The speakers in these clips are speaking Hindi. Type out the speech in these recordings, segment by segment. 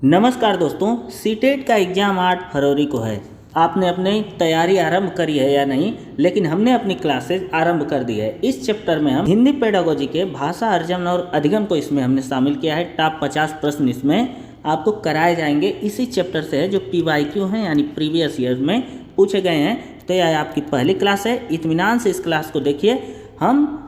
नमस्कार दोस्तों, सीटेट का एग्ज़ाम 8 फरवरी को है। आपने अपनी तैयारी आरंभ करी है या नहीं, लेकिन हमने अपनी क्लासेज आरंभ कर दी है। इस चैप्टर में हम हिंदी पेडागोजी के भाषा अर्जन और अधिगम को इसमें हमने शामिल किया है। टॉप 50 प्रश्न इसमें आपको कराए जाएंगे। इसी चैप्टर से है जो PYQ हैं, यानी प्रीवियस ईयर में पूछे गए हैं। तो यह आपकी पहली क्लास है। इत्मीनान से इस क्लास को देखिए। हम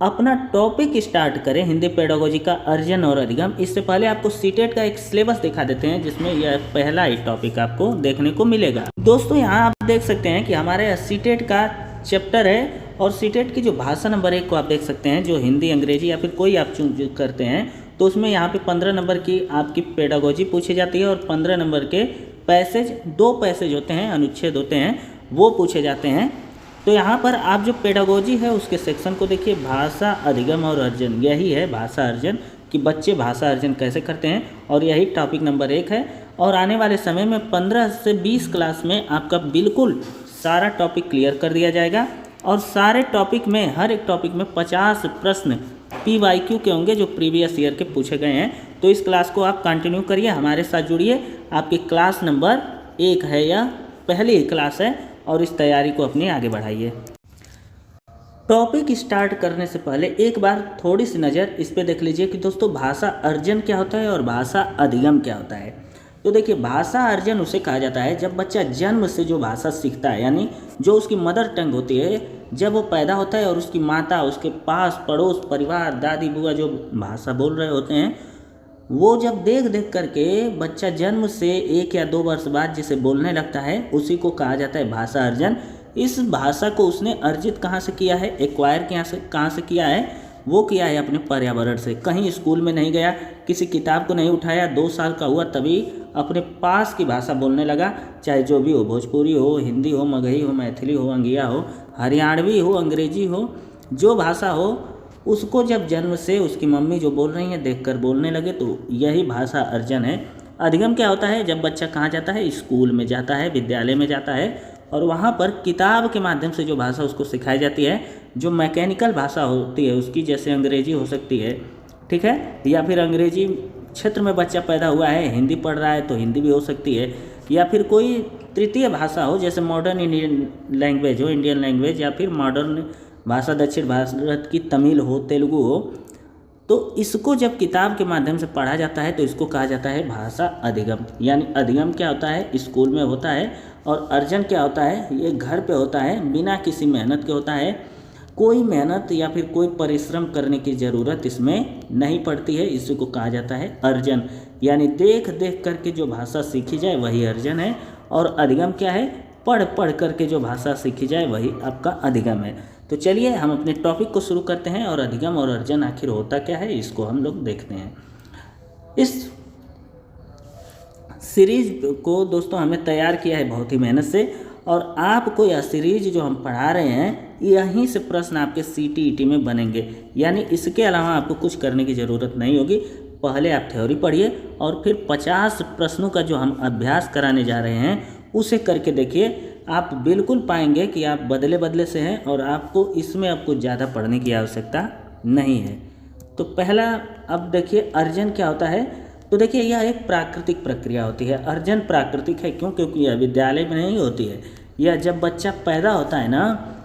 अपना टॉपिक स्टार्ट करें हिंदी पेडागोजी का अर्जन और अधिगम। इससे पहले आपको सीटेट का एक सिलेबस दिखा देते हैं, जिसमें यह पहला ही टॉपिक आपको देखने को मिलेगा। दोस्तों, यहाँ आप देख सकते हैं कि हमारे सीटेट का चैप्टर है और सीटेट की जो भाषा नंबर 1 को आप देख सकते हैं, जो हिंदी, अंग्रेजी या फिर कोई आप चूज करते हैं, तो उसमें यहाँ पे 15 नंबर की आपकी पेडागोजी पूछी जाती है और 15 नंबर के पैसेज, 2 पैसेज होते हैं, अनुच्छेद होते हैं, वो पूछे जाते हैं। तो यहाँ पर आप जो पेडागोजी है उसके सेक्शन को देखिए, भाषा अधिगम और अर्जन। यही है भाषा अर्जन, कि बच्चे भाषा अर्जन कैसे करते हैं, और यही टॉपिक नंबर 1 है। और आने वाले समय में 15 से 20 क्लास में आपका बिल्कुल सारा टॉपिक क्लियर कर दिया जाएगा। और सारे टॉपिक में, हर एक टॉपिक में 50 प्रश्न PYQ के होंगे, जो प्रीवियस ईयर के पूछे गए हैं। तो इस क्लास को आप कंटिन्यू करिए, हमारे साथ जुड़िए। आपकी क्लास नंबर 1 है, या पहली ही क्लास है, और इस तैयारी को अपनी आगे बढ़ाइए। टॉपिक स्टार्ट करने से पहले एक बार थोड़ी सी नज़र इस पे देख लीजिए कि दोस्तों भाषा अर्जन क्या होता है और भाषा अधिगम क्या होता है। तो देखिए, भाषा अर्जन उसे कहा जाता है जब बच्चा जन्म से जो भाषा सीखता है, यानी जो उसकी मदर टंग होती है, जब वो पैदा होता है और उसकी माता, उसके पास पड़ोस, परिवार, दादी, बुआ जो भाषा बोल रहे होते हैं, वो जब देख देख करके बच्चा जन्म से 1 या 2 वर्ष बाद जिसे बोलने लगता है, उसी को कहा जाता है भाषा अर्जन। इस भाषा को उसने अर्जित कहाँ से किया है, एक्वायर कहाँ से किया है? वो किया है अपने पर्यावरण से। कहीं स्कूल में नहीं गया, किसी किताब को नहीं उठाया, 2 साल का हुआ तभी अपने पास की भाषा बोलने लगा, चाहे जो भी हो, भोजपुरी हो, हिंदी हो, मगही हो, मैथिली हो, अंगिया हो, हरियाणवी हो, अंग्रेजी हो, जो भाषा हो, उसको जब जन्म से उसकी मम्मी जो बोल रही है देखकर बोलने लगे, तो यही भाषा अर्जन है। अधिगम क्या होता है? जब बच्चा कहाँ जाता है? स्कूल में जाता है, विद्यालय में जाता है, और वहाँ पर किताब के माध्यम से जो भाषा उसको सिखाई जाती है, जो मैकेनिकल भाषा होती है उसकी, जैसे अंग्रेजी हो सकती है, ठीक है, या फिर अंग्रेजी क्षेत्र में बच्चा पैदा हुआ है, हिंदी पढ़ रहा है तो हिंदी भी हो सकती है, या फिर कोई तृतीय भाषा हो, जैसे मॉडर्न इंडियन लैंग्वेज हो, इंडियन लैंग्वेज, या फिर मॉडर्न भाषा दक्षिण भारत की तमिल हो, तेलुगु हो। तो इसको जब किताब के माध्यम से पढ़ा जाता है तो इसको कहा जाता है भाषा अधिगम। यानी अधिगम क्या होता है? स्कूल में होता है, और अर्जन क्या होता है? ये घर पे होता है, बिना किसी मेहनत के होता है। कोई मेहनत या फिर कोई परिश्रम करने की ज़रूरत इसमें नहीं पड़ती है। इसी को कहा जाता है अर्जन। यानी देख देख करके जो भाषा सीखी जाए वही अर्जन है। और अधिगम क्या है? पढ़ पढ़ करके जो भाषा सीखी जाए वही आपका अधिगम है। तो चलिए हम अपने टॉपिक को शुरू करते हैं, और अधिगम और अर्जन आखिर होता क्या है इसको हम लोग देखते हैं। इस सीरीज को दोस्तों हमने तैयार किया है बहुत ही मेहनत से, और आपको यह सीरीज जो हम पढ़ा रहे हैं, यहीं से प्रश्न आपके CTET में बनेंगे। यानी इसके अलावा आपको कुछ करने की ज़रूरत नहीं होगी। पहले आप थ्योरी पढ़िए, और फिर 50 प्रश्नों का जो हम अभ्यास कराने जा रहे हैं उसे करके देखिए। आप बिल्कुल पाएंगे कि आप बदले बदले से हैं, और आपको इसमें आपको ज़्यादा पढ़ने की आवश्यकता नहीं है। तो पहला अब देखिए, अर्जन क्या होता है? तो देखिए, यह एक प्राकृतिक प्रक्रिया होती है। अर्जन प्राकृतिक है क्यों? क्योंकि यह विद्यालय में नहीं होती है। यह जब बच्चा पैदा होता है ना,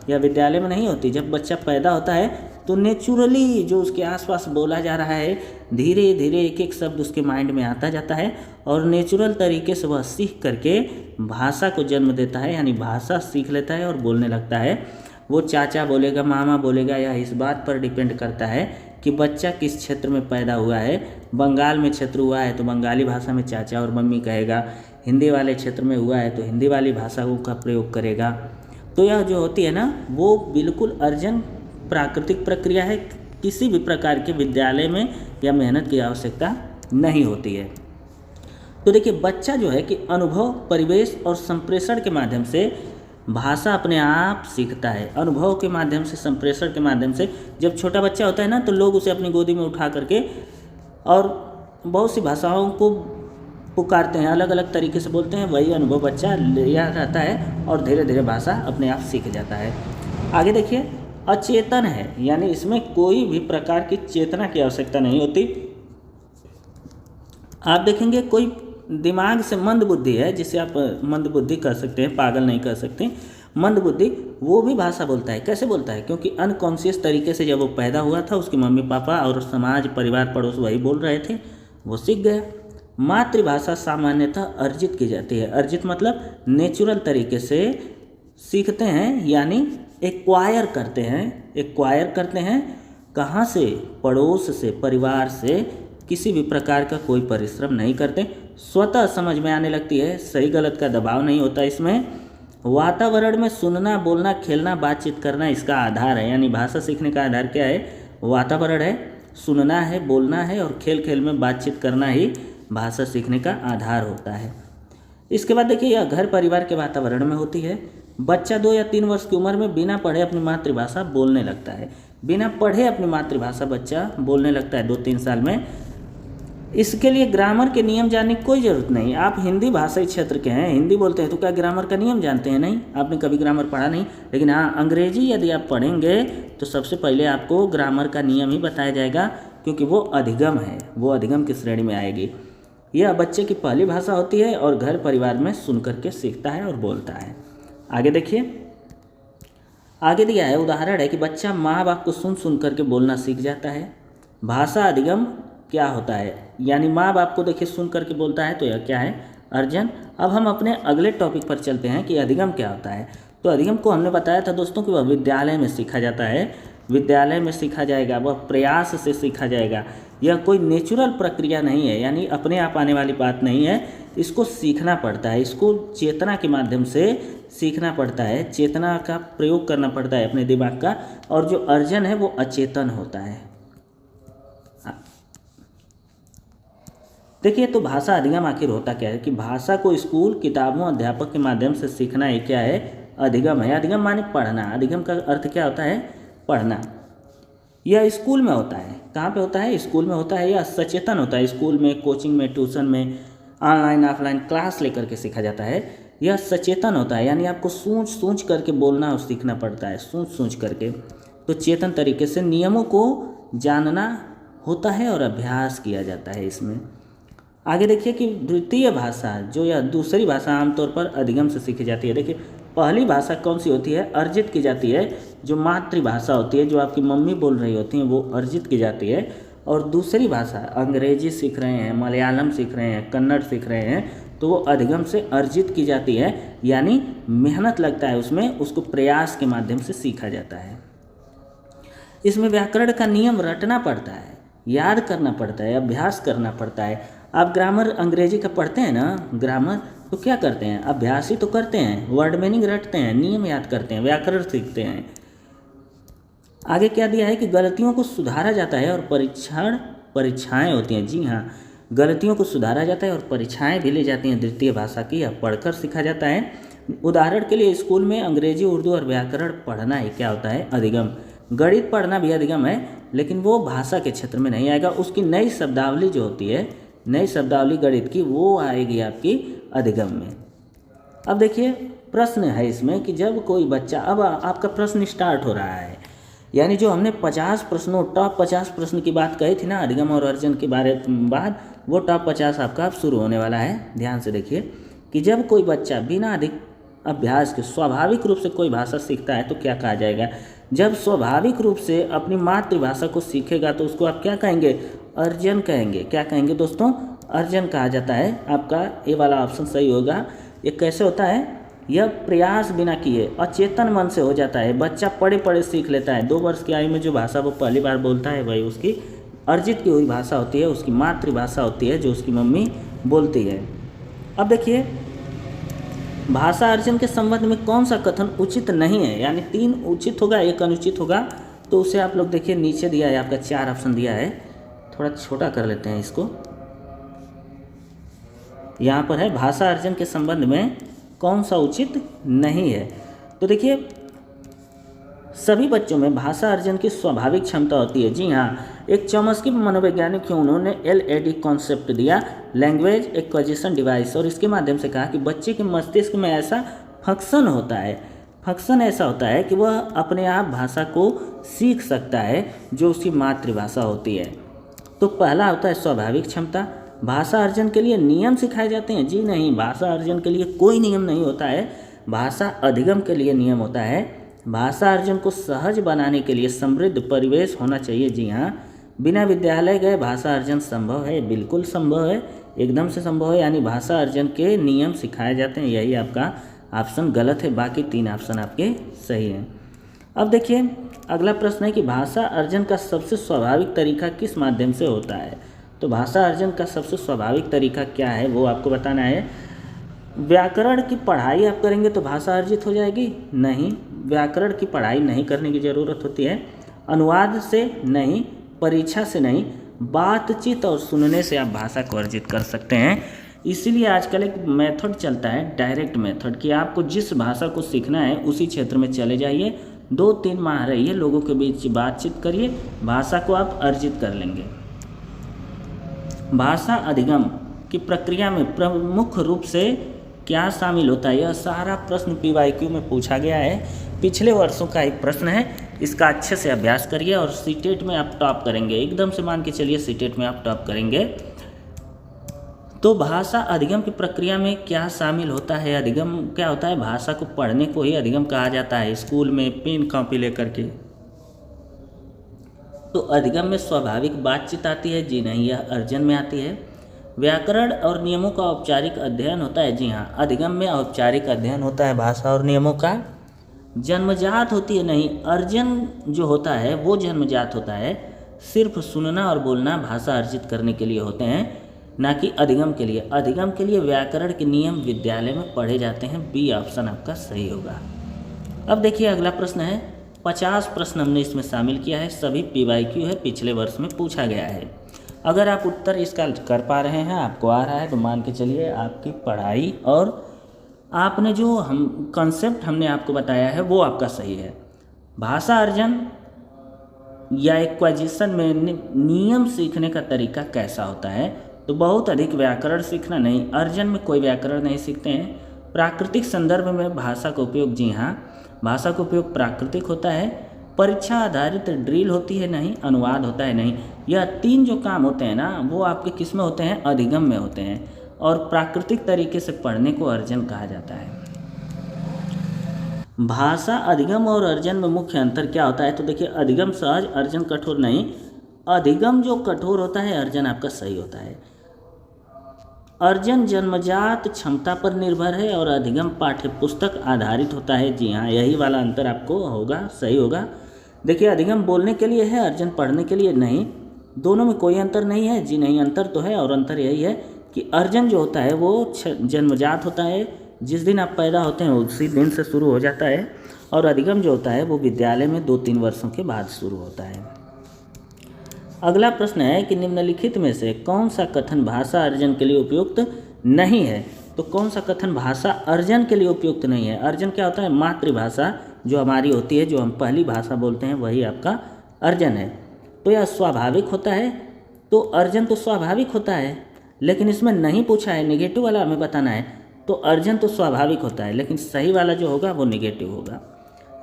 यह विद्यालय में नहीं होती। जब बच्चा पैदा होता है तो नेचुरली जो उसके आसपास बोला जा रहा है, धीरे धीरे एक एक शब्द उसके माइंड में आता जाता है, और नेचुरल तरीके से वह सीख करके भाषा को जन्म देता है। यानी भाषा सीख लेता है और बोलने लगता है। वो चाचा बोलेगा, मामा बोलेगा, या इस बात पर डिपेंड करता है कि बच्चा किस क्षेत्र में पैदा हुआ है। बंगाल में क्षेत्र हुआ है तो बंगाली भाषा में चाचा और मम्मी कहेगा, हिंदी वाले क्षेत्र में हुआ है तो हिंदी वाली भाषा का प्रयोग करेगा। तो यह जो होती है ना, वो बिल्कुल अर्जन प्राकृतिक प्रक्रिया है। किसी भी प्रकार के विद्यालय में या मेहनत की आवश्यकता नहीं होती है। तो देखिए, बच्चा जो है कि अनुभव, परिवेश और संप्रेषण के माध्यम से भाषा अपने आप सीखता है। अनुभव के माध्यम से, संप्रेषण के माध्यम से। जब छोटा बच्चा होता है ना, तो लोग उसे अपनी गोदी में उठा करके और बहुत सी भाषाओं को पुकारते हैं, अलग अलग तरीके से बोलते हैं। वही अनुभव बच्चा लिया रहता है और धीरे धीरे भाषा अपने आप सीख जाता है। आगे देखिए, अचेतन है, यानी इसमें कोई भी प्रकार की चेतना की आवश्यकता नहीं होती। आप देखेंगे कोई दिमाग से मंद बुद्धि है, जिसे आप मंद बुद्धि कर सकते हैं, पागल नहीं कर सकते, मंद बुद्धि, वो भी भाषा बोलता है। कैसे बोलता है? क्योंकि अनकॉन्शियस तरीके से जब वो पैदा हुआ था, उसके मम्मी पापा और समाज परिवार पड़ोस वही बोल रहे थे, वो सीख गया। मातृभाषा सामान्यतः अर्जित की जाती है। अर्जित मतलब नेचुरल तरीके से सीखते हैं, यानी एक्वायर करते हैं। एक्वायर करते हैं कहाँ से? पड़ोस से, परिवार से। किसी भी प्रकार का कोई परिश्रम नहीं करते, स्वतः समझ में आने लगती है। सही गलत का दबाव नहीं होता इसमें। वातावरण में सुनना, बोलना, खेलना, बातचीत करना इसका आधार है। यानी भाषा सीखने का आधार क्या है? वातावरण है, सुनना है, बोलना है और खेल खेल में बातचीत करना ही भाषा सीखने का आधार होता है। इसके बाद देखिए, यह घर परिवार के वातावरण में होती है। बच्चा 2 या 3 वर्ष की उम्र में बिना पढ़े अपनी मातृभाषा बोलने लगता है। बिना पढ़े अपनी मातृभाषा बच्चा बोलने लगता है 2-3 साल में। इसके लिए ग्रामर के नियम जानने की कोई ज़रूरत नहीं। आप हिंदी भाषाई क्षेत्र के हैं, हिंदी बोलते हैं, तो क्या ग्रामर का नियम जानते हैं? नहीं, आपने कभी ग्रामर पढ़ा नहीं। लेकिन हाँ, अंग्रेजी यदि आप पढ़ेंगे तो सबसे पहले आपको ग्रामर का नियम ही बताया जाएगा, क्योंकि वो अधिगम है, वो अधिगम की श्रेणी में आएगी। यह बच्चे की पहली भाषा होती है और घर परिवार में सुन करके सीखता है और बोलता है। आगे देखिए, आगे दिया है, उदाहरण है कि बच्चा माँ बाप को सुन सुन करके बोलना सीख जाता है। भाषा अधिगम क्या होता है? यानी माँ बाप को देखिए सुन करके बोलता है, तो यह क्या है? अर्जन। अब हम अपने अगले टॉपिक पर चलते हैं कि अधिगम क्या होता है। तो अधिगम को हमने बताया था दोस्तों कि वह विद्यालय में सीखा जाता है। विद्यालय में सीखा जाएगा, वह प्रयास से सीखा जाएगा। यह कोई नेचुरल प्रक्रिया नहीं है, यानी अपने आप आने वाली बात नहीं है। इसको सीखना पड़ता है, इसको चेतना के माध्यम से सीखना पड़ता है, चेतना का प्रयोग करना पड़ता है अपने दिमाग का। और जो अर्जन है वो अचेतन होता है। देखिए, तो भाषा अधिगम आखिर होता क्या है? कि भाषा को स्कूल, किताबों, अध्यापक के माध्यम से सीखना ये क्या है? अधिगम है। अधिगम माने पढ़ना। अधिगम का अर्थ क्या होता है? पढ़ना। यह स्कूल में होता है। कहाँ पे होता है? स्कूल में होता है। यह सचेतन होता है। स्कूल में, कोचिंग में, ट्यूशन में, ऑनलाइन ऑफलाइन क्लास लेकर के सीखा जाता है। यह सचेतन होता है, यानी आपको सोच सोच करके बोलना और सीखना पड़ता है, सोच सोच करके। तो चेतन तरीके से नियमों को जानना होता है और अभ्यास किया जाता है इसमें। आगे देखिए कि द्वितीय भाषा, जो यह दूसरी भाषा आमतौर पर अधिगम से सीखी जाती है। देखिए, पहली भाषा कौन सी होती है? अर्जित की जाती है। जो मातृभाषा होती है, जो आपकी मम्मी बोल रही होती हैं, वो अर्जित की जाती है। और दूसरी भाषा, अंग्रेजी सीख रहे हैं, मलयालम सीख रहे हैं, कन्नड़ सीख रहे हैं, तो वो अधिगम से अर्जित की जाती है। यानी मेहनत लगता है उसमें, उसको प्रयास के माध्यम से सीखा जाता है। इसमें व्याकरण का नियम रटना पड़ता है, याद करना पड़ता है, अभ्यास करना पड़ता है। आप ग्रामर अंग्रेजी का पढ़ते हैं ना, ग्रामर, तो क्या करते हैं? अभ्यास ही तो करते हैं, वर्ड मीनिंग रटते हैं, नियम याद करते हैं, व्याकरण सीखते हैं। आगे क्या दिया है कि गलतियों को सुधारा जाता है और परीक्षाएं होती हैं। जी हाँ, गलतियों को सुधारा जाता है और परीक्षाएं भी ली जाती हैं द्वितीय भाषा की। यह पढ़कर सीखा जाता है। उदाहरण के लिए स्कूल में अंग्रेजी, उर्दू और व्याकरण पढ़ना ही क्या होता है? अधिगम। गणित पढ़ना भी अधिगम है, लेकिन वो भाषा के क्षेत्र में नहीं आएगा। उसकी नई शब्दावली जो होती है, नई शब्दावली गणित की, वो आएगी आपकी अधिगम में। अब देखिए, प्रश्न है इसमें कि जब कोई बच्चा, अब आपका प्रश्न स्टार्ट हो रहा है, यानी जो हमने 50 प्रश्नों, टॉप 50 प्रश्न की बात कही थी ना अधिगम और अर्जन के बारे बाद, वो टॉप 50 आपका अब शुरू होने वाला है। ध्यान से देखिए कि जब कोई बच्चा बिना अधिक अभ्यास के स्वाभाविक रूप से कोई भाषा सीखता है तो क्या कहा जाएगा? जब स्वाभाविक रूप से अपनी मातृभाषा को सीखेगा तो उसको आप क्या कहेंगे? अर्जन कहेंगे। क्या कहेंगे दोस्तों? अर्जन कहा जाता है। आपका ये वाला ऑप्शन सही होगा। ये कैसे होता है? यह प्रयास बिना किए अचेतन मन से हो जाता है। बच्चा पढ़े पढ़े सीख लेता है। 2 वर्ष की आयु में जो भाषा वो पहली बार बोलता है, वही उसकी अर्जित की हुई भाषा होती है, उसकी मातृभाषा होती है, जो उसकी मम्मी बोलती है। अब देखिए, भाषा अर्जन के संबंध में कौन सा कथन उचित नहीं है? यानी 3 उचित होगा, 1 अनुचित होगा। तो उसे आप लोग देखिए, नीचे दिया है आपका 4 ऑप्शन दिया है। थोड़ा छोटा कर लेते हैं इसको। यहाँ पर है भाषा अर्जन के संबंध में कौन सा उचित नहीं है। तो देखिए, सभी बच्चों में भाषा अर्जन की स्वाभाविक क्षमता होती है। जी हाँ, एक चॉम्स्की मनोवैज्ञानिक हैं, उन्होंने LAD कॉन्सेप्ट दिया, लैंग्वेज एक्विजिशन डिवाइस, और इसके माध्यम से कहा कि बच्चे के मस्तिष्क में ऐसा फंक्शन होता है, फंक्शन ऐसा होता है कि वह अपने आप भाषा को सीख सकता है जो उसकी मातृभाषा होती है। तो पहला होता है स्वाभाविक क्षमता, भाषा अर्जन के लिए नियम सिखाए जाते हैं? जी नहीं, भाषा अर्जन के लिए कोई नियम नहीं होता है। भाषा अधिगम के लिए नियम होता है। भाषा अर्जन को सहज बनाने के लिए समृद्ध परिवेश होना चाहिए। जी हाँ, बिना विद्यालय गए भाषा अर्जन संभव है? बिल्कुल संभव है, एकदम से संभव है। यानी भाषा अर्जन के नियम सिखाए जाते हैं। यही आपका ऑप्शन गलत है, बाकी 3 ऑप्शन आपके सही हैं। अब देखिए अगला प्रश्न है कि भाषा अर्जन का सबसे स्वाभाविक तरीका किस माध्यम से होता है? तो भाषा अर्जन का सबसे स्वाभाविक तरीका क्या है वो आपको बताना है। व्याकरण की पढ़ाई आप करेंगे तो भाषा अर्जित हो जाएगी? नहीं, व्याकरण की पढ़ाई नहीं करने की ज़रूरत होती है। अनुवाद से नहीं, परीक्षा से नहीं, बातचीत और सुनने से आप भाषा को अर्जित कर सकते हैं। इसीलिए आजकल एक मेथड चलता है, डायरेक्ट मेथड, कि आपको जिस भाषा को सीखना है उसी क्षेत्र में चले जाइए, 2-3 माह रहिए, लोगों के बीच बातचीत करिए, भाषा को आप अर्जित कर लेंगे। भाषा अधिगम की प्रक्रिया में प्रमुख रूप से क्या शामिल होता है? यह सारा प्रश्न PYQ में पूछा गया है, पिछले वर्षों का एक प्रश्न है। इसका अच्छे से अभ्यास करिए और सीटेट में आप टॉप करेंगे। एकदम से मान के चलिए सीटेट में आप टॉप करेंगे। तो भाषा अधिगम की प्रक्रिया में क्या शामिल होता है? अधिगम क्या होता है? भाषा को पढ़ने को ही अधिगम कहा जाता है। स्कूल में पेन कॉपी लेकर के तो अधिगम में स्वाभाविक बातचीत आती है? जी नहीं, यह अर्जन में आती है। व्याकरण और नियमों का औपचारिक अध्ययन होता है? जी हाँ, अधिगम में औपचारिक अध्ययन होता है भाषा और नियमों का। जन्मजात होती है? नहीं, अर्जन जो होता है वो जन्मजात होता है। सिर्फ सुनना और बोलना भाषा अर्जित करने के लिए होते हैं, ना कि अधिगम के लिए। अधिगम के लिए व्याकरण के नियम विद्यालय में पढ़े जाते हैं। बी ऑप्शन आपका सही होगा। अब देखिए अगला प्रश्न है, 50 प्रश्न हमने इसमें शामिल किया है, सभी PYQ है, पिछले वर्ष में पूछा गया है। अगर आप उत्तर इसका कर पा रहे हैं, आपको आ रहा है, तो मान के चलिए आपकी पढ़ाई और आपने जो कंसेप्ट हमने आपको बताया है वो आपका सही है। भाषा अर्जन या एक्वाजिशन में नियम सीखने का तरीका कैसा होता है? तो बहुत अधिक व्याकरण सीखना नहीं, अर्जन में कोई व्याकरण नहीं सीखते हैं। प्राकृतिक संदर्भ में भाषा का उपयोग? जी हाँ, भाषा का उपयोग प्राकृतिक होता है। परीक्षा आधारित ड्रिल होती है? नहीं। अनुवाद होता है? नहीं। यह 3 जो काम होते हैं ना, वो आपके किस में होते हैं? अधिगम में होते हैं। और प्राकृतिक तरीके से पढ़ने को अर्जन कहा जाता है। भाषा अधिगम और अर्जन में मुख्य अंतर क्या होता है? तो देखिए अधिगम सहज, अर्जन कठोर नहीं। अधिगम जो कठोर होता है, अर्जन आपका सही होता है। अर्जन जन्मजात क्षमता पर निर्भर है और अधिगम पाठ्य पुस्तक आधारित होता है। जी हाँ, यही वाला अंतर आपको होगा, सही होगा। देखिए अधिगम बोलने के लिए है, अर्जन पढ़ने के लिए नहीं। दोनों में कोई अंतर नहीं है? जी नहीं, अंतर तो है, और अंतर यही है कि अर्जन जो होता है वो जन्मजात होता है, जिस दिन आप पैदा होते हैं उसी दिन से शुरू हो जाता है। और अधिगम जो होता है वो विद्यालय में 2-3 वर्षों के बाद शुरू होता है। अगला प्रश्न है कि निम्नलिखित में से कौन सा कथन भाषा अर्जन के लिए उपयुक्त नहीं है? तो कौन सा कथन भाषा अर्जन के लिए उपयुक्त नहीं है? अर्जन क्या होता है? मातृभाषा जो हमारी होती है, जो हम पहली भाषा बोलते हैं, वही आपका अर्जन है। तो यह स्वाभाविक होता है, तो अर्जन तो स्वाभाविक होता है, लेकिन इसमें नहीं पूछा है, नेगेटिव वाला हमें बताना है। तो अर्जन तो स्वाभाविक होता है, लेकिन सही वाला जो होगा वो नेगेटिव होगा।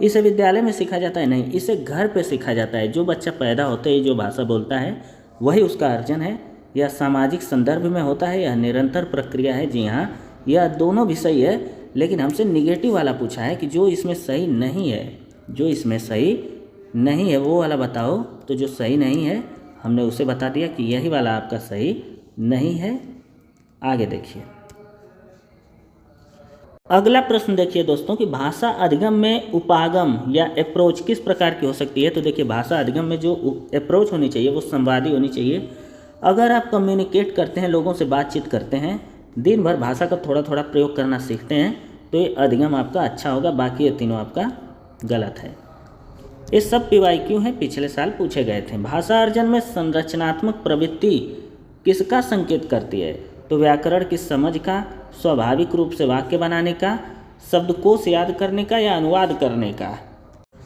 इसे विद्यालय में सीखा जाता है? नहीं, इसे घर पे सीखा जाता है। जो बच्चा पैदा होते ही जो भाषा बोलता है वही उसका अर्जन है। यह सामाजिक संदर्भ में होता है, यह निरंतर प्रक्रिया है। जी हाँ, यह दोनों भी सही है, लेकिन हमसे निगेटिव वाला पूछा है कि जो इसमें सही नहीं है, जो इसमें सही नहीं है वो वाला बताओ। तो जो सही नहीं है हमने उसे बता दिया कि यही वाला आपका सही नहीं है। आगे देखिए अगला प्रश्न देखिए दोस्तों कि भाषा अधिगम में उपागम या अप्रोच किस प्रकार की हो सकती है? तो देखिए भाषा अधिगम में जो अप्रोच होनी चाहिए वो संवादी होनी चाहिए। अगर आप कम्युनिकेट करते हैं, लोगों से बातचीत करते हैं, दिन भर भाषा का थोड़ा थोड़ा प्रयोग करना सीखते हैं, तो ये अधिगम आपका अच्छा होगा। बाकी ये तीनों आपका गलत है। ये सब PYQ हैं, पिछले साल पूछे गए थे। भाषा अर्जन में संरचनात्मक प्रवृत्ति किसका संकेत करती है? तो व्याकरण की समझ का, स्वाभाविक रूप से वाक्य बनाने का, शब्दकोश याद करने का, या अनुवाद करने का?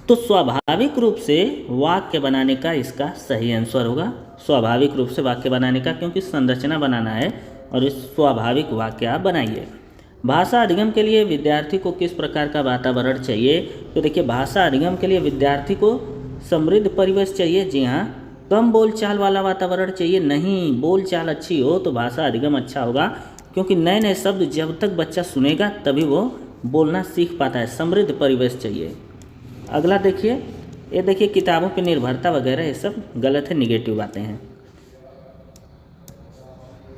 तो स्वाभाविक रूप से वाक्य बनाने का इसका सही आंसर होगा। स्वाभाविक रूप से वाक्य बनाने का, क्योंकि संरचना बनाना है और इस स्वाभाविक वाक्य आप बनाइए। भाषा अधिगम के लिए विद्यार्थी को किस प्रकार का वातावरण चाहिए? तो देखिए भाषा अधिगम के लिए विद्यार्थी को समृद्ध परिवेश चाहिए। जी हाँ, कम बोलचाल वाला वातावरण चाहिए, नहीं, बोलचाल अच्छी हो तो भाषा अधिगम अच्छा होगा, क्योंकि नए नए शब्द जब तक बच्चा सुनेगा तभी वो बोलना सीख पाता है। समृद्ध परिवेश चाहिए। अगला देखिए, ये देखिए किताबों पर निर्भरता वगैरह ये सब गलत है, निगेटिव बातें हैं।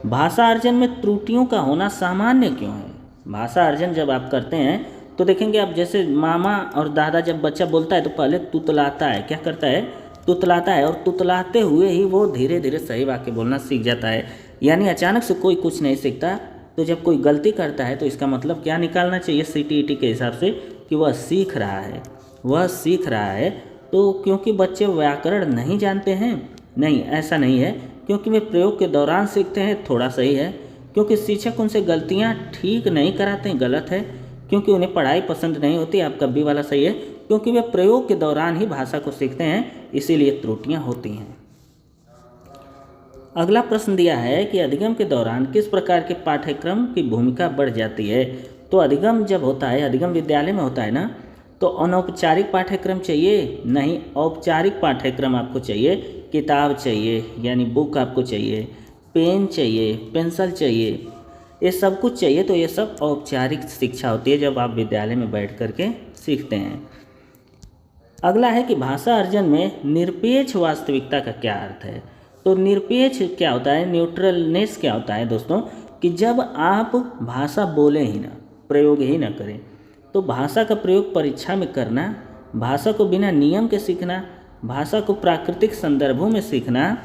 भाषा अर्जन में त्रुटियों का होना सामान्य क्यों है? भाषा अर्जन जब आप करते हैं तो देखेंगे आप, जैसे मामा और दादा जब बच्चा बोलता है तो पहले तुतलाता है, क्या करता है, तुतलाता है, और तुतलाते हुए ही वो धीरे धीरे सही वाक्य बोलना सीख जाता है। यानी अचानक से कोई कुछ नहीं सीखता, तो जब कोई गलती करता है तो इसका मतलब क्या निकालना चाहिए CTET के हिसाब से, कि वह सीख रहा है, वह सीख रहा है। तो क्योंकि बच्चे व्याकरण नहीं जानते हैं, नहीं, ऐसा नहीं है, क्योंकि वे प्रयोग के दौरान सीखते हैं, थोड़ा सही है। क्योंकि शिक्षक उनसे गलतियां ठीक नहीं कराते हैं, गलत है। क्योंकि उन्हें पढ़ाई पसंद नहीं होती, आपका बी वाला सही है। क्योंकि वे प्रयोग के दौरान ही भाषा को सीखते हैं, इसीलिए त्रुटियां होती हैं। अगला प्रश्न दिया है कि अधिगम के दौरान किस प्रकार के पाठ्यक्रम की भूमिका बढ़ जाती है? तो अधिगम जब होता है, अधिगम विद्यालय में होता है ना, तो अनौपचारिक पाठ्यक्रम चाहिए, नहीं, औपचारिक पाठ्यक्रम आपको चाहिए। किताब चाहिए, यानी बुक आपको चाहिए, पेन चाहिए, पेंसिल चाहिए, ये सब कुछ चाहिए। तो ये सब औपचारिक शिक्षा होती है, जब आप विद्यालय में बैठ कर के सीखते हैं। अगला है कि भाषा अर्जन में निरपेक्ष वास्तविकता का क्या अर्थ है? तो निरपेक्ष क्या होता है, न्यूट्रलनेस क्या होता है दोस्तों, कि जब आप भाषा बोले ही ना, प्रयोग ही ना करें, तो भाषा का प्रयोग परीक्षा में करना, भाषा को बिना नियम के सीखना, भाषा को प्राकृतिक संदर्भों में सीखना,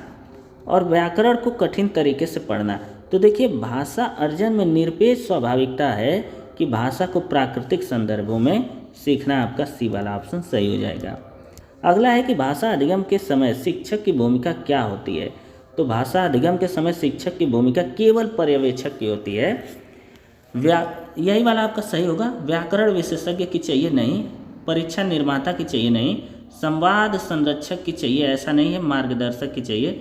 और व्याकरण को कठिन तरीके से पढ़ना। तो देखिए, भाषा अर्जन में निरपेक्ष स्वाभाविकता है कि भाषा को प्राकृतिक संदर्भों में सीखना, आपका सी वाला ऑप्शन सही हो जाएगा। अगला है कि भाषा अधिगम के समय शिक्षक की भूमिका क्या होती है? तो भाषा अधिगम के समय शिक्षक की भूमिका केवल पर्यवेक्षक की होती है। यही वाला आपका सही होगा। व्याकरण विशेषज्ञ की चाहिए नहीं, परीक्षा निर्माता की चाहिए नहीं, संवाद संरक्षक की चाहिए, ऐसा नहीं है, मार्गदर्शक की चाहिए।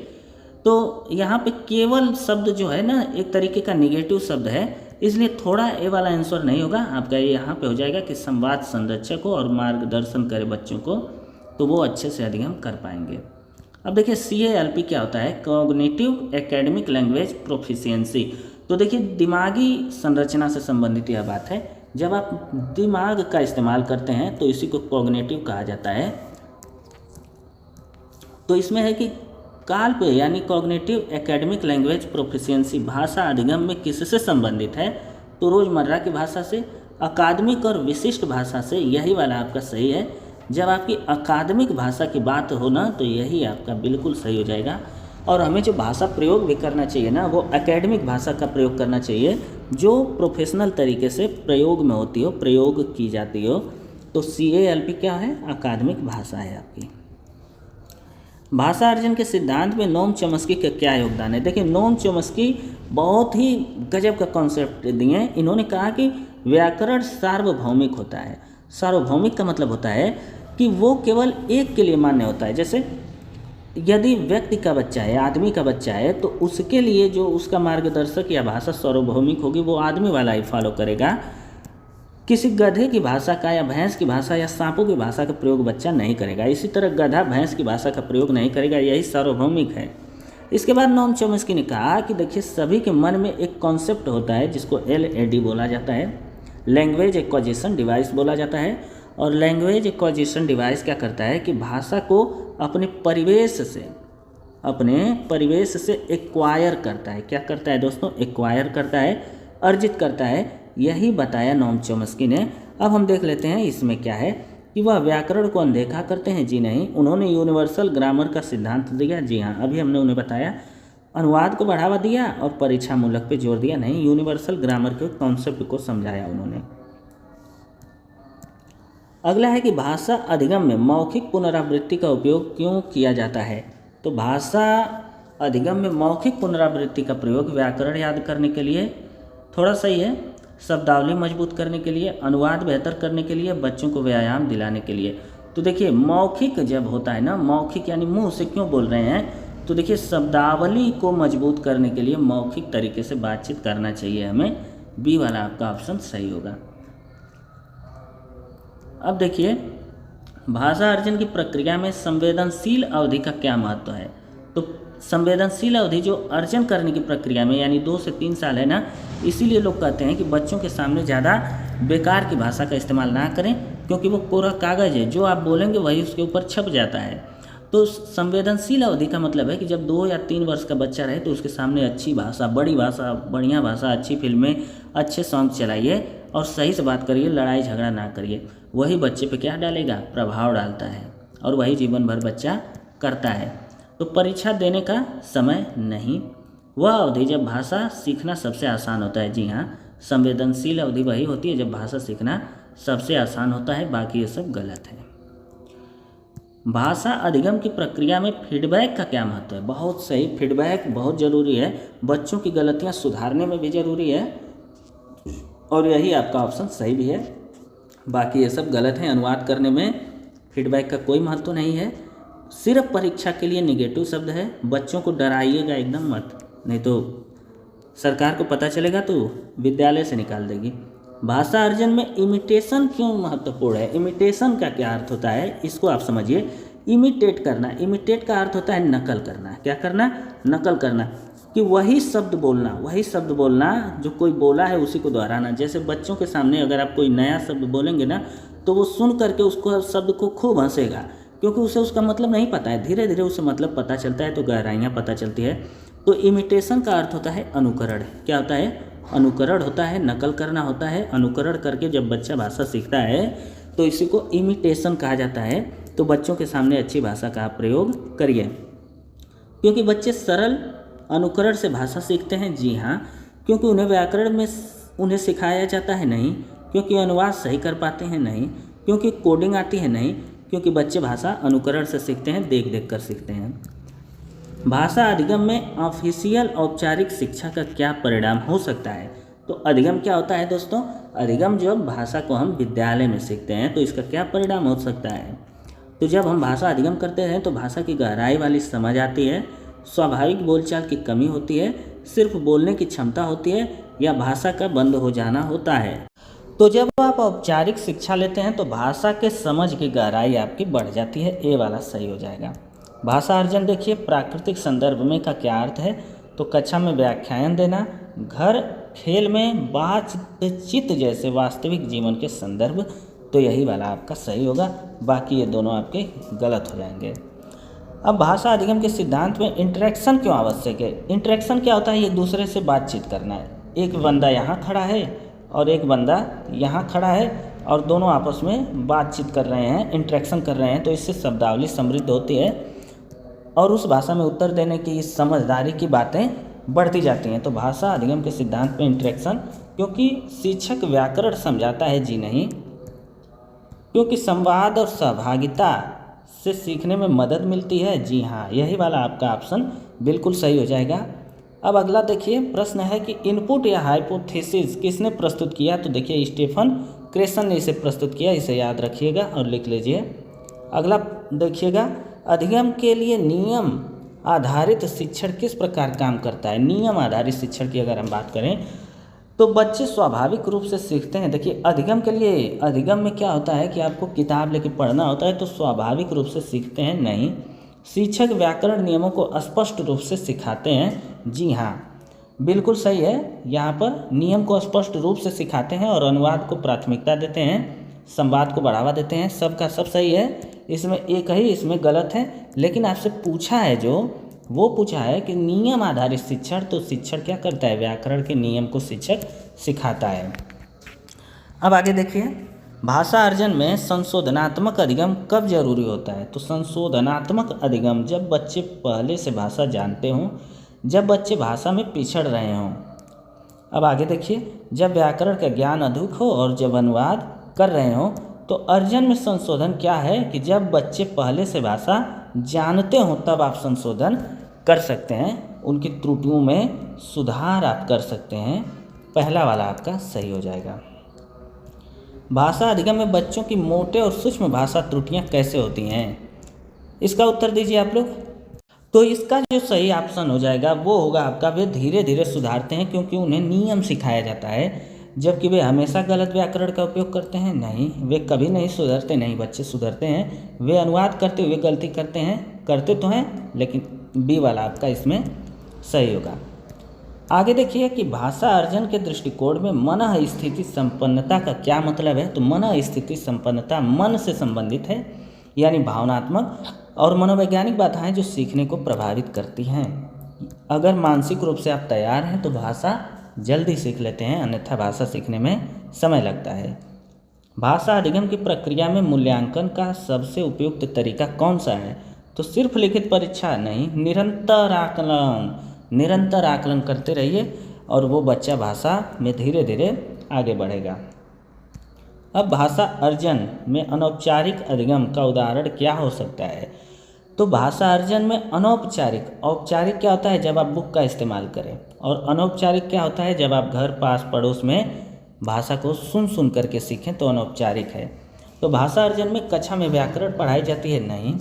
तो यहाँ पे केवल शब्द जो है ना, एक तरीके का निगेटिव शब्द है, इसलिए थोड़ा ए वाला आंसर नहीं होगा आपका। यहाँ पे हो जाएगा कि संवाद संरक्षक हो और मार्गदर्शन करे बच्चों को, तो वो अच्छे से अधिगम कर पाएंगे। अब देखिए CALP क्या होता है, कॉग्निटिव एकेडमिक लैंग्वेज प्रोफिशिएंसी। तो देखिए, दिमागी संरचना से संबंधित यह बात है। जब आप दिमाग का इस्तेमाल करते हैं तो इसी को कॉग्निटिव कहा जाता है। तो इसमें है कि काल्प यानी कॉग्निटिव एकेडमिक लैंग्वेज प्रोफिशिएंसी भाषा अधिगम में किससे संबंधित है? तो रोज़मर्रा की भाषा से, अकादमिक और विशिष्ट भाषा से। यही वाला आपका सही है। जब आपकी अकादमिक भाषा की बात हो ना, तो यही आपका बिल्कुल सही हो जाएगा। और हमें जो भाषा प्रयोग भी करना चाहिए ना, वो एकेडमिक भाषा का प्रयोग करना चाहिए, जो प्रोफेशनल तरीके से प्रयोग में होती हो, प्रयोग की जाती हो। तो CALP क्या है, अकादमिक भाषा है आपकी। भाषा अर्जन के सिद्धांत में नोम चॉम्स्की का क्या योगदान है? देखिए, नोम चॉम्स्की बहुत ही गजब का कॉन्सेप्ट दिए हैं। इन्होंने कहा कि व्याकरण सार्वभौमिक होता है। सार्वभौमिक का मतलब होता है कि वो केवल एक के लिए मान्य होता है। जैसे यदि व्यक्ति का बच्चा है, आदमी का बच्चा है, तो उसके लिए जो उसका मार्गदर्शक या भाषा सार्वभौमिक होगी, वो आदमी वाला ही फॉलो करेगा। किसी गधे की भाषा का या भैंस की भाषा या सांपों की भाषा का प्रयोग बच्चा नहीं करेगा। इसी तरह गधा भैंस की भाषा का प्रयोग नहीं करेगा, यही सार्वभौमिक है। इसके बाद नोम चॉम्स्की ने कहा कि देखिए, सभी के मन में एक कॉन्सेप्ट होता है जिसको LAD बोला जाता है, लैंग्वेज एक्विजिशन डिवाइस बोला जाता है। और लैंग्वेज एक्विजिशन डिवाइस क्या करता है कि भाषा को अपने परिवेश से एक्वायर करता है। क्या करता है दोस्तों? एक्वायर करता है, अर्जित करता है। यही बताया नोम चॉम्स्की ने। अब हम देख लेते हैं इसमें क्या है कि वह व्याकरण को अनदेखा करते हैं। जी नहीं, उन्होंने यूनिवर्सल ग्रामर का सिद्धांत दिया। जी हाँ, अभी हमने उन्हें बताया। अनुवाद को बढ़ावा दिया और परीक्षा मूलक पे जोर दिया। नहीं, यूनिवर्सल ग्रामर के कॉन्सेप्ट को समझाया उन्होंने। अगला है कि भाषा अधिगम में मौखिक पुनरावृत्ति का उपयोग क्यों किया जाता है? तो भाषा अधिगम में मौखिक पुनरावृत्ति का प्रयोग व्याकरण याद करने के लिए थोड़ा सही है, शब्दावली मजबूत करने के लिए, अनुवाद बेहतर करने के लिए, बच्चों को व्यायाम दिलाने के लिए। तो देखिए, मौखिक जब होता है ना, मौखिक यानी मुंह से क्यों बोल रहे हैं, तो देखिए शब्दावली को मजबूत करने के लिए मौखिक तरीके से बातचीत करना चाहिए हमें। बी वाला आपका ऑप्शन सही होगा। अब देखिए, भाषा अर्जन की प्रक्रिया में संवेदनशील अवधि का क्या महत्व है? तो संवेदनशील अवधि जो अर्जन करने की प्रक्रिया में यानी 2 से 3 साल है ना, इसीलिए लोग कहते हैं कि बच्चों के सामने ज़्यादा बेकार की भाषा का इस्तेमाल ना करें, क्योंकि वो कोरा कागज़ है, जो आप बोलेंगे वही उसके ऊपर छप जाता है। तो संवेदनशील अवधि का मतलब है कि जब 2 या 3 वर्ष का बच्चा रहे तो उसके सामने अच्छी भाषा, बड़ी भाषा, बढ़िया भाषा, अच्छी फिल्में, अच्छे सॉन्ग चलाइए और सही से बात करिए, लड़ाई झगड़ा ना करिए। वही बच्चे पे क्या डालेगा, प्रभाव डालता है, और वही जीवन भर बच्चा करता है। तो परीक्षा देने का समय नहीं, वह अवधि जब भाषा सीखना सबसे आसान होता है। जी हाँ, संवेदनशील अवधि वही होती है जब भाषा सीखना सबसे आसान होता है, बाकी ये सब गलत है। भाषा अधिगम की प्रक्रिया में फीडबैक का क्या महत्व है? बहुत सही, फीडबैक बहुत ज़रूरी है, बच्चों की गलतियां सुधारने में भी ज़रूरी है, और यही आपका ऑप्शन सही भी है। बाकी ये सब गलत है। अनुवाद करने में फीडबैक का कोई महत्व नहीं है, सिर्फ परीक्षा के लिए निगेटिव शब्द है। बच्चों को डराइएगा एकदम मत, नहीं तो सरकार को पता चलेगा तो विद्यालय से निकाल देगी। भाषा अर्जन में इमिटेशन क्यों महत्वपूर्ण है? इमिटेशन का क्या अर्थ होता है, इसको आप समझिए। इमिटेट करना, इमिटेट का अर्थ होता है नकल करना। क्या करना? नकल करना, कि वही शब्द बोलना जो कोई बोला है उसी को दोहराना। जैसे बच्चों के सामने अगर आप कोई नया शब्द बोलेंगे ना, तो वो सुन करके उसको शब्द को खूब हंसेगा, क्योंकि उसे उसका मतलब नहीं पता है। धीरे धीरे उसे मतलब पता चलता है तो गहराइयाँ पता चलती है। तो इमिटेशन का अर्थ होता है अनुकरण। क्या होता है? अनुकरण होता है, नकल करना होता है। अनुकरण करके जब बच्चा भाषा सीखता है तो इसी को इमिटेशन कहा जाता है। तो बच्चों के सामने अच्छी भाषा का प्रयोग करिए, क्योंकि बच्चे सरल अनुकरण से भाषा सीखते हैं। जी हाँ, क्योंकि उन्हें व्याकरण में उन्हें सिखाया जाता है नहीं, क्योंकि अनुवाद सही कर पाते हैं नहीं, क्योंकि कोडिंग आती है नहीं, क्योंकि बच्चे भाषा अनुकरण से सीखते हैं, देख देख कर सीखते हैं। भाषा अधिगम में ऑफिशियल औपचारिक शिक्षा का क्या परिणाम हो सकता है? तो अधिगम क्या होता है दोस्तों? अधिगम जब भाषा को हम विद्यालय में सीखते हैं तो इसका क्या परिणाम हो सकता है? तो जब हम भाषा अधिगम करते हैं तो भाषा की गहराई वाली समझ आती है, स्वाभाविक बोलचाल की कमी होती है, सिर्फ बोलने की क्षमता होती है, या भाषा का बंद हो जाना होता है। तो जब आप औपचारिक शिक्षा लेते हैं तो भाषा के समझ की गहराई आपकी बढ़ जाती है। ए वाला सही हो जाएगा। भाषा अर्जन देखिए, प्राकृतिक संदर्भ में का क्या अर्थ है? तो कक्षा में व्याख्यान देना, घर खेल में बातचीत जैसे वास्तविक जीवन के संदर्भ। तो यही वाला आपका सही होगा, बाकी ये दोनों आपके गलत हो जाएंगे। अब भाषा अधिगम के सिद्धांत में इंटरेक्शन क्यों आवश्यक है? इंटरेक्शन क्या होता है? एक दूसरे से बातचीत करना है। एक बंदा यहाँ खड़ा है और एक बंदा यहाँ खड़ा है और दोनों आपस में बातचीत कर रहे हैं, इंटरेक्शन कर रहे हैं, तो इससे शब्दावली समृद्ध होती है और उस भाषा में उत्तर देने की समझदारी की बातें बढ़ती जाती हैं। तो भाषा अधिगम के सिद्धांत में इंटरेक्शन, क्योंकि शिक्षक व्याकरण समझाता है। जी नहीं, क्योंकि संवाद और सहभागिता से सीखने में मदद मिलती है। जी हाँ, यही वाला आपका ऑप्शन बिल्कुल सही हो जाएगा। अब अगला देखिए, प्रश्न है कि इनपुट या हाइपोथेसिस किसने प्रस्तुत किया? तो देखिए स्टीफन क्रेसन ने इसे प्रस्तुत किया, इसे याद रखिएगा और लिख लीजिए। अगला देखिएगा, अधिगम के लिए नियम आधारित शिक्षण किस प्रकार काम करता है? नियम आधारित शिक्षण की अगर हम बात करें तो बच्चे स्वाभाविक रूप से सीखते हैं। देखिए अधिगम के लिए, अधिगम में क्या होता है कि आपको किताब लेके पढ़ना होता है, तो स्वाभाविक रूप से सीखते हैं नहीं। शिक्षक व्याकरण नियमों को स्पष्ट रूप से सिखाते हैं। जी हाँ, बिल्कुल सही है। यहाँ पर नियम को स्पष्ट रूप से सिखाते हैं और अनुवाद को प्राथमिकता देते हैं, संवाद को बढ़ावा देते हैं। सबका सब सही है, इसमें एक ही इसमें गलत है। लेकिन आपसे पूछा है जो वो पूछा है कि नियम आधारित शिक्षण, तो शिक्षण क्या करता है? व्याकरण के नियम को शिक्षक सिखाता है। अब आगे देखिए, भाषा अर्जन में संशोधनात्मक अधिगम कब जरूरी होता है? तो संशोधनात्मक अधिगम जब बच्चे पहले से भाषा जानते हों, जब बच्चे भाषा में पिछड़ रहे हों। अब आगे देखिए, जब व्याकरण का ज्ञान अधिक हो और जब अनुवाद कर रहे हों। तो अर्जन में संशोधन क्या है कि जब बच्चे पहले से भाषा जानते हों तब आप संशोधन कर सकते हैं, उनकी त्रुटियों में सुधार आप कर सकते हैं। पहला वाला आपका सही हो जाएगा। भाषा अधिगम में बच्चों की मोटे और सूक्ष्म भाषा त्रुटियां कैसे होती हैं? इसका उत्तर दीजिए आप लोग। तो इसका जो सही ऑप्शन हो जाएगा वो होगा आपका, वे धीरे धीरे सुधारते हैं क्योंकि उन्हें नियम सिखाया जाता है। जबकि वे हमेशा गलत व्याकरण का उपयोग करते हैं? नहीं, वे कभी नहीं सुधरते। नहीं, बच्चे सुधरते हैं। वे अनुवाद करते हुए गलती करते हैं, करते तो हैं लेकिन बी वाला आपका इसमें सही होगा। आगे देखिए कि भाषा अर्जन के दृष्टिकोण में मन स्थिति संपन्नता का क्या मतलब है। तो मन स्थिति संपन्नता मन से संबंधित है, यानी भावनात्मक और मनोवैज्ञानिक बाधाएं जो सीखने को प्रभावित करती हैं। अगर मानसिक रूप से आप तैयार हैं तो भाषा जल्दी सीख लेते हैं, अन्यथा भाषा सीखने में समय लगता है। भाषा अधिगम की प्रक्रिया में मूल्यांकन का सबसे उपयुक्त तरीका कौन सा है। तो सिर्फ लिखित परीक्षा नहीं, निरंतर आकलन करते रहिए और वो बच्चा भाषा में धीरे धीरे आगे बढ़ेगा। अब भाषा अर्जन में अनौपचारिक अधिगम का उदाहरण क्या हो सकता है। तो भाषा अर्जन में औपचारिक क्या होता है, जब आप बुक का इस्तेमाल करें, और अनौपचारिक क्या होता है, जब आप घर पास पड़ोस में भाषा को सुन करके सीखें, तो अनौपचारिक है। तो भाषा अर्जन में कक्षा में व्याकरण पढ़ाई जाती है, नहीं,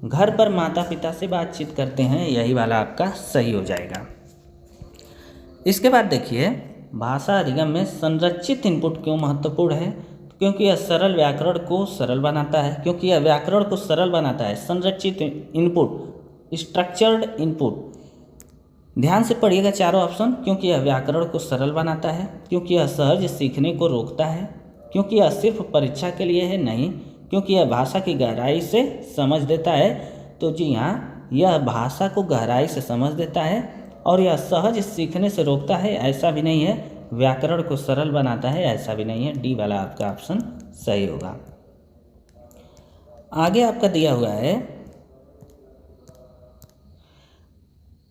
घर पर माता पिता से बातचीत करते हैं, यही वाला आपका सही हो जाएगा। इसके बाद देखिए भाषा अधिगम में संरचित इनपुट क्यों महत्वपूर्ण है। क्योंकि यह सरल व्याकरण को सरल बनाता है, संरचित इनपुट, स्ट्रक्चर्ड इनपुट। ध्यान से पढ़िएगा चारों ऑप्शन। क्योंकि यह व्याकरण को सरल बनाता है, क्योंकि यह सहज सीखने को रोकता है, क्योंकि यह सिर्फ परीक्षा के लिए है, नहीं, क्योंकि यह भाषा की गहराई से समझ देता है। तो जी हाँ, यह भाषा को गहराई से समझ देता है और यह सहज सीखने से रोकता है, ऐसा भी नहीं है। व्याकरण को सरल बनाता है, ऐसा भी नहीं है। डी वाला आपका ऑप्शन सही होगा। आगे आपका दिया हुआ है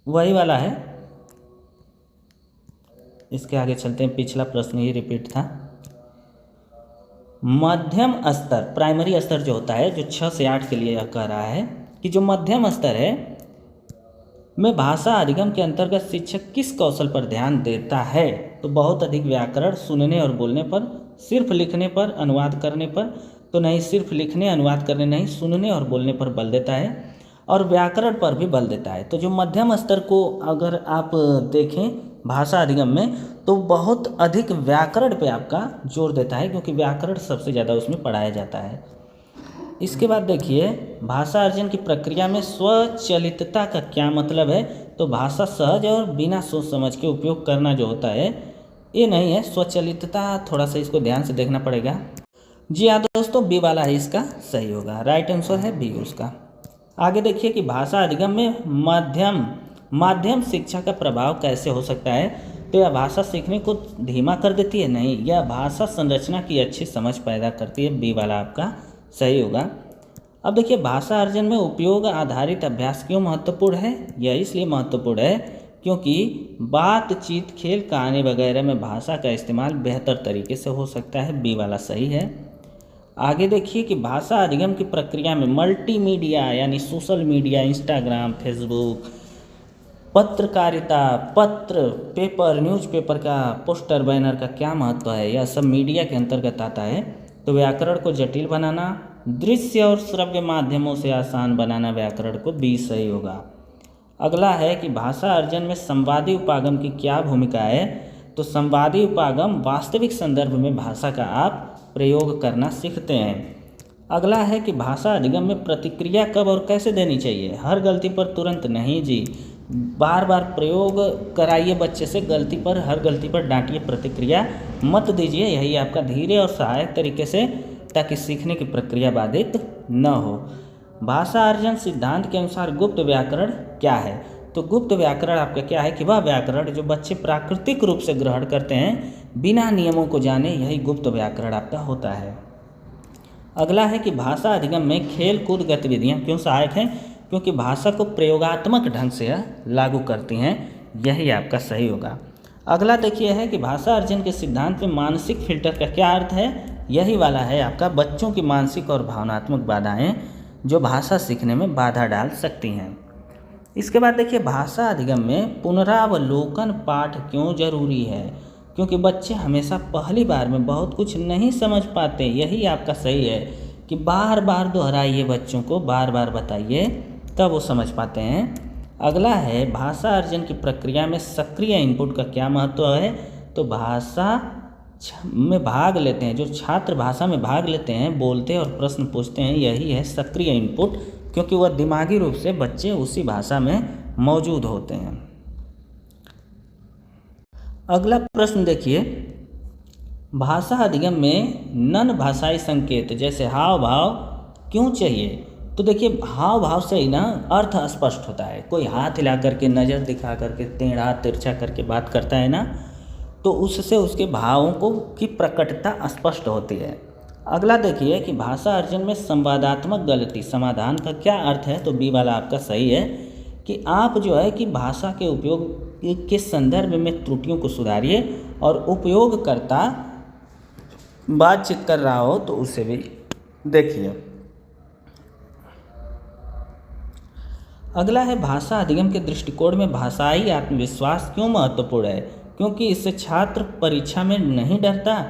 वही वाला है, इसके आगे चलते हैं। पिछला प्रश्न ही रिपीट था। मध्यम स्तर, प्राइमरी स्तर जो होता है, जो 6 से 8 के लिए यह कह रहा है कि जो मध्यम स्तर है में भाषा अधिगम के अंतर्गत शिक्षक किस कौशल पर ध्यान देता है। तो बहुत अधिक व्याकरण, सुनने और बोलने पर, सिर्फ लिखने पर, अनुवाद करने पर, तो नहीं, सिर्फ लिखने अनुवाद करने नहीं, सुनने और बोलने पर बल देता है और व्याकरण पर भी बल देता है। तो जो मध्यम स्तर को अगर आप देखें भाषा अधिगम में, तो बहुत अधिक व्याकरण पे आपका जोर देता है, क्योंकि व्याकरण सबसे ज़्यादा उसमें पढ़ाया जाता है। इसके बाद देखिए भाषा अर्जन की प्रक्रिया में स्वचलितता का क्या मतलब है। तो भाषा सहज और बिना सोच समझ के उपयोग करना जो होता है, ये नहीं है। स्वचलितता थोड़ा सा इसको ध्यान से देखना पड़ेगा। जी हाँ दोस्तों, बी वाला है इसका सही होगा, राइट आंसर है बी उसका। आगे देखिए कि भाषा अधिगम में माध्यम शिक्षा का प्रभाव कैसे हो सकता है। तो यह भाषा सीखने को धीमा कर देती है, नहीं, यह भाषा संरचना की अच्छी समझ पैदा करती है। बी वाला आपका सही होगा। अब देखिए भाषा अर्जन में उपयोग आधारित अभ्यास क्यों महत्वपूर्ण है। यह इसलिए महत्वपूर्ण है क्योंकि बातचीत, खेल, कहानी वगैरह में भाषा का इस्तेमाल बेहतर तरीके से हो सकता है। बी वाला सही है। आगे देखिए कि भाषा अधिगम की प्रक्रिया में मल्टीमीडिया यानी सोशल मीडिया, इंस्टाग्राम, फेसबुक, पत्रकारिता, पत्र, पेपर, न्यूज़पेपर का, पोस्टर, बैनर का क्या महत्व है। यह सब मीडिया के अंतर्गत आता है। तो व्याकरण को जटिल बनाना, दृश्य और श्रव्य माध्यमों से आसान बनाना, व्याकरण को बी सही होगा। अगला है कि भाषा अर्जन में संवादी उपागम की क्या भूमिका है। तो संवादी उपागम वास्तविक संदर्भ में भाषा का आप प्रयोग करना सीखते हैं। अगला है कि भाषा अधिगम में प्रतिक्रिया कब और कैसे देनी चाहिए। हर गलती पर तुरंत नहीं जी, बार बार प्रयोग कराइए बच्चे से, हर गलती पर डांटिए, प्रतिक्रिया मत दीजिए। यही आपका धीरे और सहायक तरीके से, ताकि सीखने की प्रक्रिया बाधित न हो। भाषा अर्जन सिद्धांत के अनुसार गुप्त व्याकरण क्या है। तो गुप्त व्याकरण आपका क्या है कि वह व्याकरण जो बच्चे प्राकृतिक रूप से ग्रहण करते हैं बिना नियमों को जाने, यही गुप्त व्याकरण आपका होता है। अगला है कि भाषा अधिगम में खेल कूद गतिविधियाँ क्यों सहायक हैं। क्योंकि भाषा को प्रयोगात्मक ढंग से लागू करती हैं, यही आपका सही होगा। अगला देखिए है कि भाषा अर्जन के सिद्धांत में मानसिक फिल्टर का क्या अर्थ है। यही वाला है आपका, बच्चों की मानसिक और भावनात्मक बाधाएं जो भाषा सीखने में बाधा डाल सकती हैं। इसके बाद देखिए भाषा अधिगम में पुनरावलोकन पाठ क्यों जरूरी है। क्योंकि बच्चे हमेशा पहली बार में बहुत कुछ नहीं समझ पाते, यही आपका सही है कि बार बार दोहराइए, बच्चों को बार बार बताइए, तब वो समझ पाते हैं। अगला है भाषा अर्जन की प्रक्रिया में सक्रिय इनपुट का क्या महत्व है। तो भाषा में भाग लेते हैं, जो छात्र भाषा में भाग लेते हैं, बोलते और प्रश्न पूछते हैं, यही है सक्रिय इनपुट। क्योंकि वह दिमागी रूप से बच्चे उसी भाषा में मौजूद होते हैं। अगला प्रश्न देखिए, भाषा अधिगम में नन भाषाई संकेत जैसे हाव भाव क्यों चाहिए? तो देखिए, हाव भाव से ही ना अर्थ स्पष्ट होता है। कोई हाथ हिला करके, नज़र दिखा करके, टेढ़ा तिरछा करके बात करता है ना, तो उससे उसके भावों को की प्रकटता स्पष्ट होती है। अगला देखिए कि भाषा अर्जन में संवादात्मक गलती समाधान का क्या अर्थ है? तो बी वाला आपका सही है कि आप जो है कि भाषा के उपयोग के संदर्भ में त्रुटियों को सुधारिए और उपयोगकर्ता बातचीत कर रहा हो तो उसे भी देखिए। अगला है, भाषा अधिगम के दृष्टिकोण में भाषाई आत्मविश्वास क्यों महत्वपूर्ण है? क्योंकि इससे छात्र परीक्षा में नहीं डरता?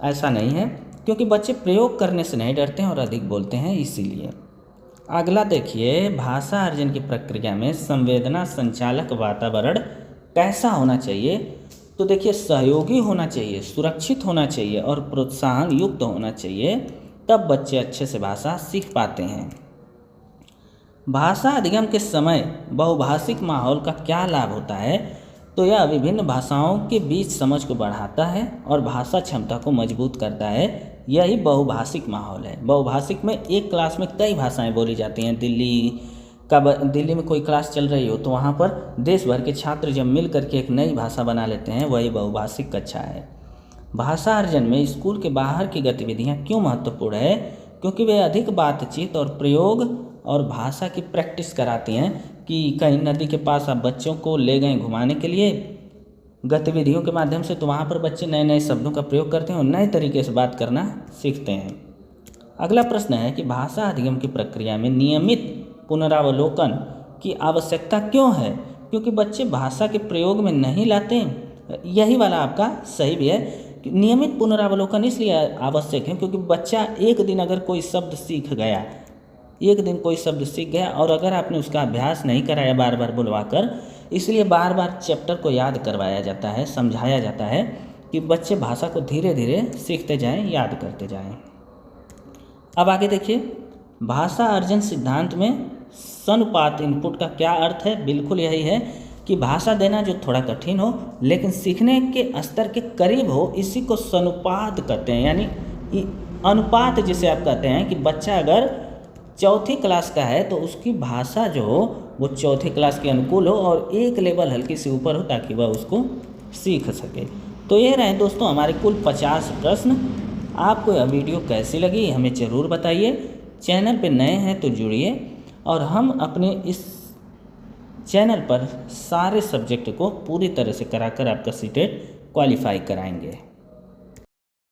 ऐसा नहीं है, क्योंकि बच्चे प्रयोग करने से नहीं डरते हैं और अधिक बोलते हैं, इसीलिए। अगला देखिए, भाषा अर्जन की प्रक्रिया में संवेदना संचालक वातावरण कैसा होना चाहिए? तो देखिए, सहयोगी होना चाहिए, सुरक्षित होना चाहिए और प्रोत्साहन युक्त होना चाहिए, तब बच्चे अच्छे से भाषा सीख पाते हैं। भाषा अधिगम के समय बहुभाषिक माहौल का क्या लाभ होता है? तो यह विभिन्न भाषाओं के बीच समझ को बढ़ाता है और भाषा क्षमता को मजबूत करता है। यही बहुभाषिक माहौल है। बहुभाषिक में एक क्लास में कई भाषाएं बोली जाती हैं। दिल्ली में कोई क्लास चल रही हो तो वहाँ पर देश भर के छात्र जब मिल करके एक नई भाषा बना लेते हैं, वही बहुभाषिक कक्षा है। भाषा अर्जन में स्कूल के बाहर की गतिविधियाँ क्यों महत्वपूर्ण है? क्योंकि वे अधिक बातचीत और प्रयोग और भाषा की प्रैक्टिस कराती हैं। कि कहीं नदी के पास आप बच्चों को ले गए घुमाने के लिए गतिविधियों के माध्यम से, तो वहाँ पर बच्चे नए नए शब्दों का प्रयोग करते हैं और नए तरीके से बात करना सीखते हैं। अगला प्रश्न है कि भाषा अधिगम की प्रक्रिया में नियमित पुनरावलोकन की आवश्यकता क्यों है? क्योंकि बच्चे भाषा के प्रयोग में नहीं लाते। यही वाला आपका सही भी है कि नियमित पुनरावलोकन इसलिए आवश्यक है क्योंकि बच्चा एक दिन अगर कोई शब्द सीख गया, और अगर आपने उसका अभ्यास नहीं कराया बार बार बुलवाकर, इसलिए बार बार चैप्टर को याद करवाया जाता है, समझाया जाता है कि बच्चे भाषा को धीरे धीरे सीखते जाएं, याद करते जाएं। अब आगे देखिए, भाषा अर्जन सिद्धांत में सनुपात इनपुट का क्या अर्थ है? बिल्कुल यही है कि भाषा देना जो थोड़ा कठिन हो लेकिन सीखने के स्तर के करीब हो, इसी को सनुपात कहते हैं। यानी अनुपात जिसे आप कहते हैं कि बच्चा अगर चौथी क्लास का है तो उसकी भाषा जो हो वो चौथी क्लास के अनुकूल हो और एक लेवल हल्की सी ऊपर हो ताकि वह उसको सीख सके। तो ये रहे दोस्तों हमारे कुल 50 प्रश्न। आपको यह वीडियो कैसी लगी हमें ज़रूर बताइए। चैनल पे नए हैं तो जुड़िए और हम अपने इस चैनल पर सारे सब्जेक्ट को पूरी तरह से कराकर आपका सीटेट क्वालिफाई कराएंगे।